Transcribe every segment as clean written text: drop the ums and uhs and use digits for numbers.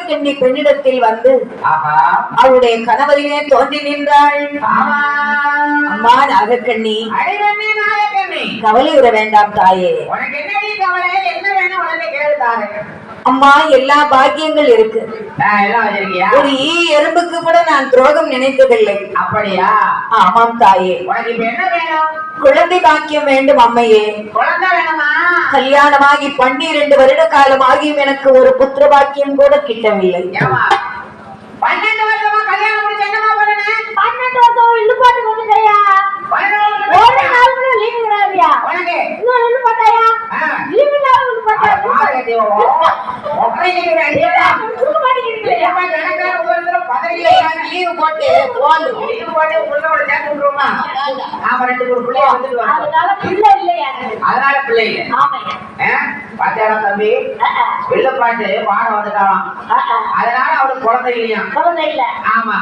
நாகக்கண்ணி பெண்ணிடத்தில் வந்து அவளுடைய கணவரிலே தோன்றி நின்றாள். அம்மா நாகக்கண்ணி, கவலை விட வேண்டாம் தாயே. அம்மா, எல்லா பாக்கியங்கள் இருக்கு. ஒரு எறும்புக்கு கூட நான் துரோகம் நினைத்ததில்லை. அப்படியா? ஆமாம் தாயே. குழந்தை பாக்கியம் வேண்டும் அம்மையே. கல்யாணமாகி 12 வருட காலமாகியும் எனக்கு ஒரு புத்திர பாக்கியம் கூட கிட்டவில்லை. 12 வருஷமா கல்யாணம் முடிச்சு என்னமா பண்ணனே? 12 வருஷம் இல்லு பாட்டு கொண்டுடையா? ஒரு நாள் கூட லீவ் கிடையாதுயா. உனக்கு இன்னும் இல்லு பாட்டாயா? லீவ் இல்லாம இல்லு பாட்டா. பாருங்க ஒற்றைக்கு அடியா. சும்மா மாட்டிக்கிறீங்களா? ஏமா ஜனகார ஊர்ல பதவியில லீவ் போட்டு போடு. லீவ் போட்டு உள்ளோட சேர்த்து விடுறோமா? நாம ரெண்டு ஒரு பிள்ளை வந்துட்டு வரோம். அதனால பிள்ளை இல்லையா? அதனால பிள்ளை இல்ல. ஆமாங்க. பாத்தியாடா தம்பி? வெள்ள பாட்டு பாட வந்துட்டாலாம். அதனால அவளுக்கு குழந்தை இல்லையா? குழந்தை இல்ல. ஆமா.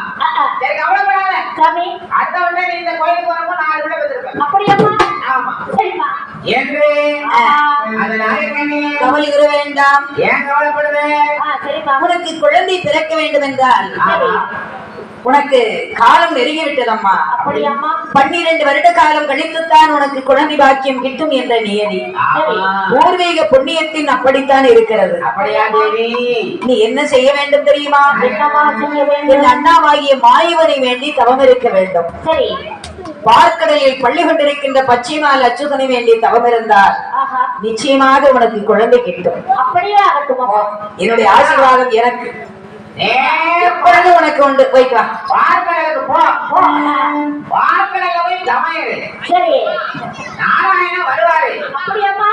சரி கவலைப்படாத. சாமி, அடுத்த உடனே நீ இந்த கோயிலுக்கு வரப்போ 4 விட வந்திருப்ப. அப்படியாமா? ஆமா. சரிமா. என்று அதனால கவலை வர வேண்டாம். ஏன் கவலைப்படுவே? சரிமா. உனக்கு குழந்தை பிறக்க வேண்டும் என்றால் உனக்கு காலம் நெருங்கி விட்டதம்மா. அப்படியாம்மா? 12 வருட காலம் கழித்துத்தான் உனக்கு குழந்தை பாக்கியம் கிட்டும் என்ற நியதி. பூர்வீக புண்ணியத்தின் அப்படித்தான் இருக்கிறது. அப்படியா தேவி? நீ என்ன செய்ய வேண்டும் தெரியுமா? என்னமா செய்ய வேண்டும்? என் அண்ணாவாகிய மாயவனை வேண்டி தவம் இருக்க வேண்டும். சரி. பார்க்கடலில் பள்ளி கொண்டிருக்கின்ற பச்சைமால் அச்சுதனை வேண்டி தவம் இருந்தால் நிச்சயமாக உனக்கு குழந்தை கிட்டும். அப்படியே ஆகட்டும். என்னுடைய ஆசீர்வாதம் எனக்கு எப்பொழுது உனக்கு உண்டு. போயிட்டு வா. பார்க்கடலுக்கு போ. பார்க்கடல போய் தமையரு. சரி. நாராயணன் வருவாரு. அப்படியாம்மா?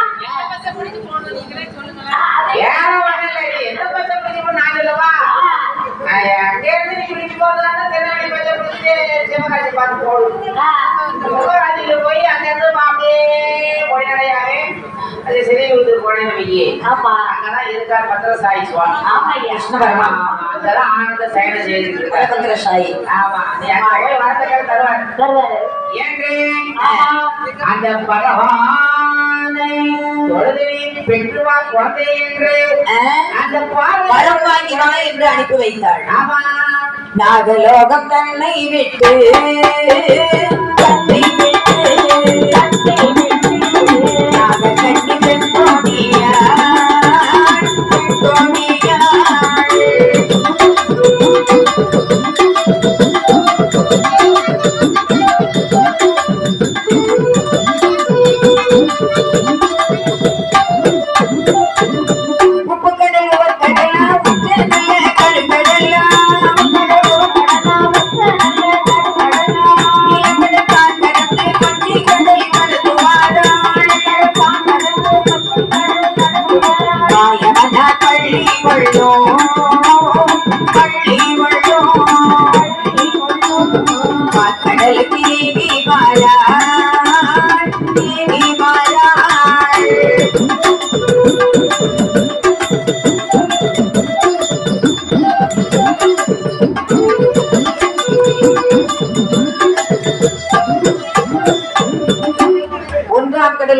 ஏற வரல. எந்த பச்சை பிடிச்சு நான் சொல்லவா? தேர்ந்து நீ பிடிச்சு போறதான தென்னாடி பச்சை பிடிச்சு சிவகாசி பார்த்து போடும். சிவகாசியில போய் அந்த இடத்துல அப்படியே போயிடையாரு. அது சிறையூர் போனே. ஆமா. அங்கதான் இருக்கார் பத்திரசாயி சுவாமி. ஆமா. கிருஷ்ண பரமாத்மா அதெல்லாம் ஆனந்த சயன செய்துட்டு இருக்காரு பத்திரசாயி. ஆமா. நீ அங்க போய் வரத்துக்கு தருவாரு. ஏன்று அந்த பகவானை தொழுது பெற்றுவா குழந்தை என்று அந்த வரம் வாங்கி வா என்று அனுப்பி வைத்தாள். ஆமா. நாகலோகம் தன்னை விட்டு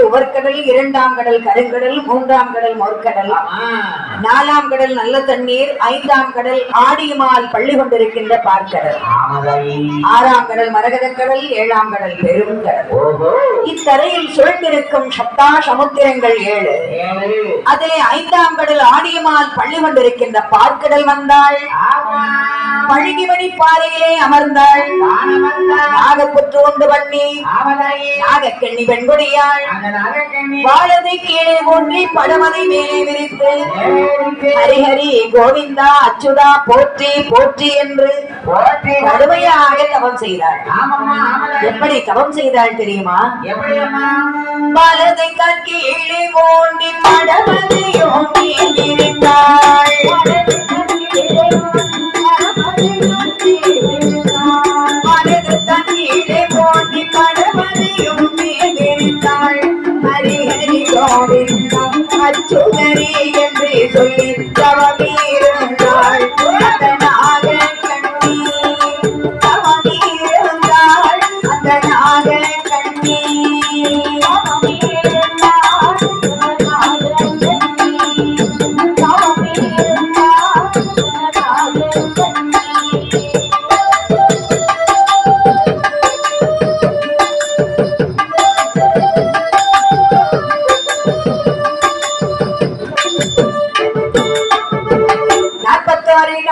உவர்கடல், 2ஆம் கடல் கருங்கடல், 3ஆம் கடல் மோர்க்கடல், 4ஆம் கடல் நல்ல தண்ணீர், 5ஆம் கடல் ஆடியமால் பள்ளி கொண்டிருக்கின்ற பார்க்கடல், 6ஆம் கடல் மரகதக்கடல், 7ஆம் கடல் பெருங்கடல். இத்தரையில் சுழந்திருக்கும் சப்தா சமுத்திரங்கள் 7. அதிலே 5ஆம் கடல் ஆடியமால் பள்ளி கொண்டிருக்கின்ற பார்க்கடல் வந்தாள். பழுகிமணி பாறையிலே அமர்ந்தாள். நாகப்புற்று உண்டு பண்ணி நாகக்கண்ணி பெண்கொடியாள். வாழதை கீழே ஊன்றி படமதை மேலே விரித்து ஹரிஹரி கோவிந்தா அச்சுதா போற்றி போற்றி என்று கடுமையாக தவம் செய்தாள். எப்படி தவம் செய்தாள் தெரியுமா? வாழதை கீழே ஊன்றி படமதை யோங்கி விரித்தாள். அச்சுதனே என்று சொல்லி தவமீருந்தாள். அந்த நாகக்கண்ணி தவமீருந்தாள். அந்த நாகக்கண்ணி தவமீருந்தாள்.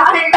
நாள்